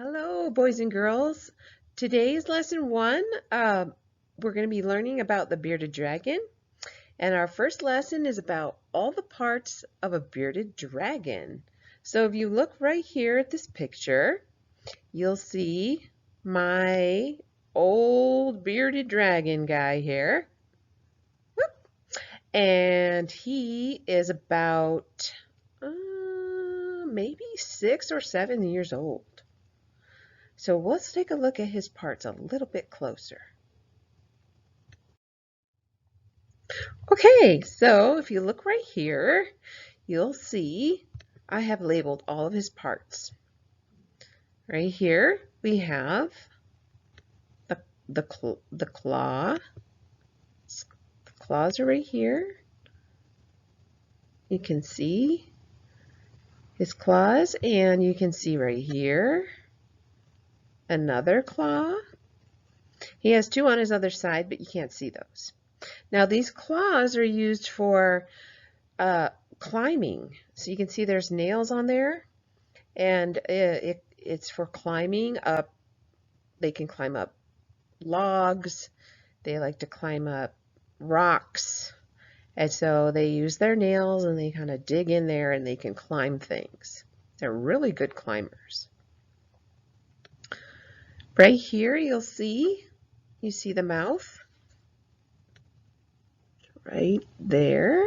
Hello, boys and girls. Today's lesson one, we're going to be learning about the bearded dragon. And our first lesson is about all the parts of a bearded dragon. So if you look right here at this picture, you'll see my old bearded dragon guy here. Whoop. And he is about maybe 6 or 7 years old. So let's take a look at his parts a little bit closer. Okay, so if you look right here, you'll see I have labeled all of his parts. Right here we have the claw. The claws are right here. You can see his claws, and you can see right here another claw. He has two on his other side, but you can't see those. Now these claws are used for climbing. So you can see there's nails on there, and it's for climbing up. They can climb up logs. They like to climb up rocks. And so they use their nails and they kind of dig in there and they can climb things. They're really good climbers. Right here you see the mouth. Right there.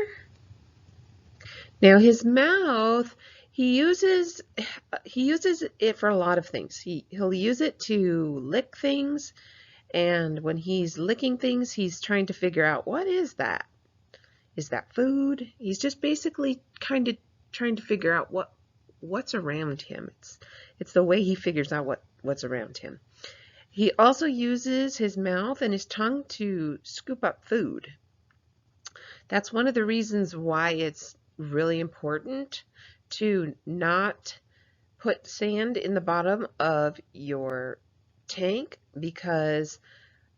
Now his mouth, he uses it for a lot of things. He'll use it to lick things, and when he's licking things, he's trying to figure out, what is that? Is that food? He's just basically kind of trying to figure out what's around him. It's the way he figures out what's around him. He also uses his mouth and his tongue to scoop up food. That's one of the reasons why it's really important to not put sand in the bottom of your tank, because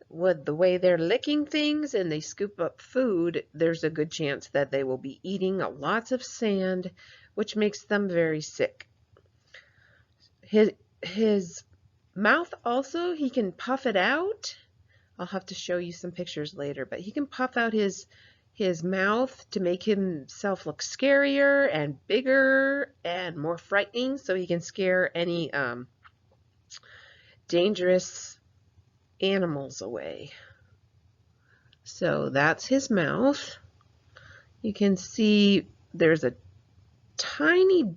with the way they're licking things and they scoop up food, there's a good chance that they will be eating lots of sand, which makes them very sick. His mouth also, he can puff it out. I'll have to show you some pictures later, but he can puff out his mouth to make himself look scarier and bigger and more frightening, so he can scare any dangerous animals away. So that's his mouth. You can see there's a tiny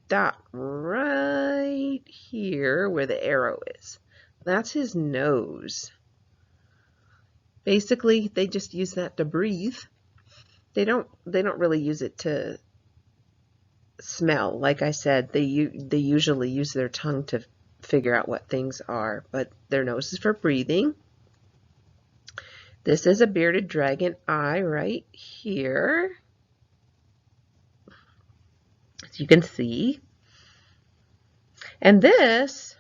dot right here where the arrow is. That's his nose. Basically, they just use that to breathe. They don't really use it to smell. Like I said, they usually use their tongue to figure out what things are, but their nose is for breathing. This is a bearded dragon eye right here, as you can see. And this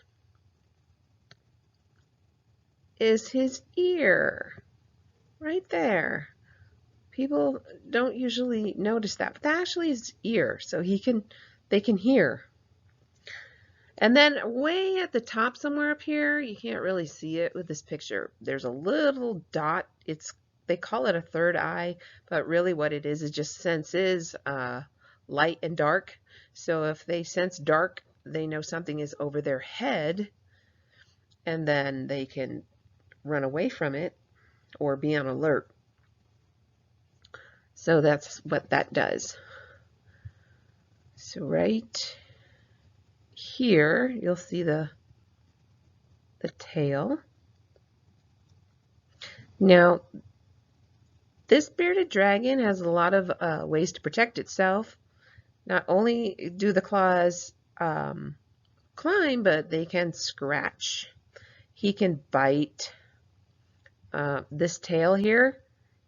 is his ear right there. People don't usually notice that, but that actually is his ear, so they can hear. And then way at the top somewhere up here, you can't really see it with this picture, there's a little dot. They call it a third eye, but really what it is just senses light and dark. So if they sense dark, they know something is over their head, and then they can run away from it or be on alert. So that's what that does. So right here you'll see the tail. Now this bearded dragon has a lot of ways to protect itself. Not only do the claws climb, but they can scratch. He can bite. This tail here,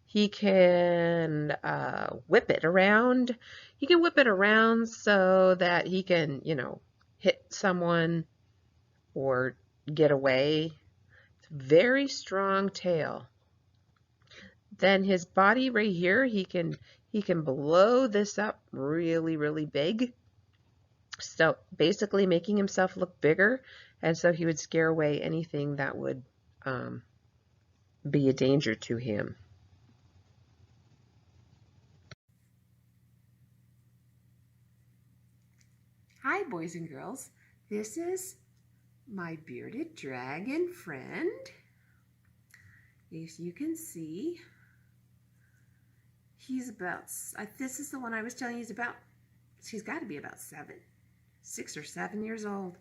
he can whip it around. He can whip it around so that he can, hit someone or get away. It's a very strong tail. Then his body right here, he can blow this up really, really big. So basically making himself look bigger, and so he would scare away anything that would be a danger to him. Hi, boys and girls. This is my bearded dragon friend. As you can see, he's about, this is the one I was telling you he's got to be about 6 or 7 years old.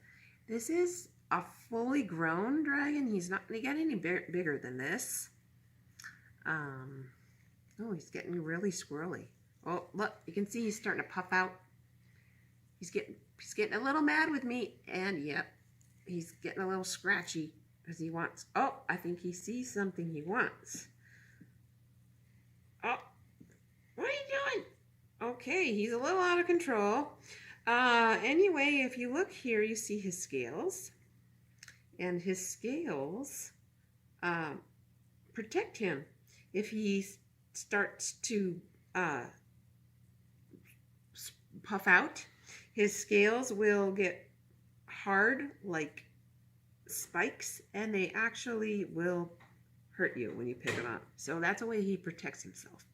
This is a fully grown dragon. He's not going to get any bigger than this. Oh, he's getting really squirrely. Oh, look, you can see he's starting to puff out. He's getting a little mad with me, and yep, he's getting a little scratchy because he wants, oh, I think he sees something he wants. Oh, what are you doing? Okay, he's a little out of control. Anyway, if you look here, you see his scales, and his scales protect him. If he starts to puff out, his scales will get hard like spikes, and they actually will hurt you when you pick them up. So that's a way he protects himself.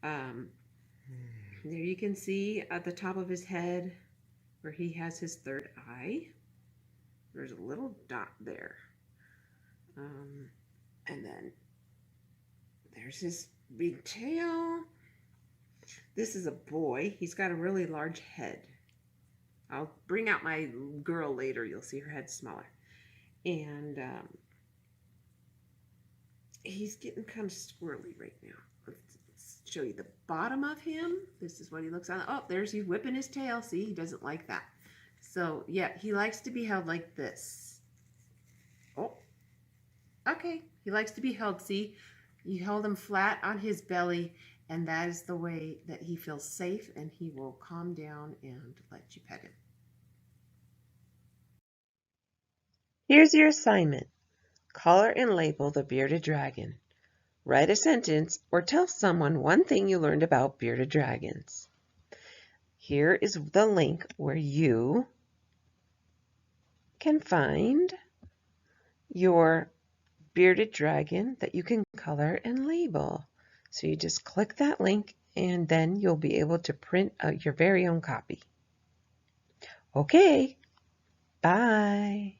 There you can see at the top of his head where he has his third eye. There's a little dot there. And then there's his big tail. This is a boy. He's got a really large head. I'll bring out my girl later. You'll see her head smaller. And he's getting kind of squirrely right now. Let's show you the bottom of him. This is what he looks like. Oh, there's he's whipping his tail. See, he doesn't like that. So yeah, he likes to be held like this. Oh, okay. He likes to be held. See, you hold him flat on his belly, and that is the way that he feels safe, and he will calm down and let you pet him. Here's your assignment. Color and label the bearded dragon. Write a sentence or tell someone one thing you learned about bearded dragons. Here is the link where you can find your bearded dragon that you can color and label. So you just click that link, and then you'll be able to print out your very own copy. Okay, bye.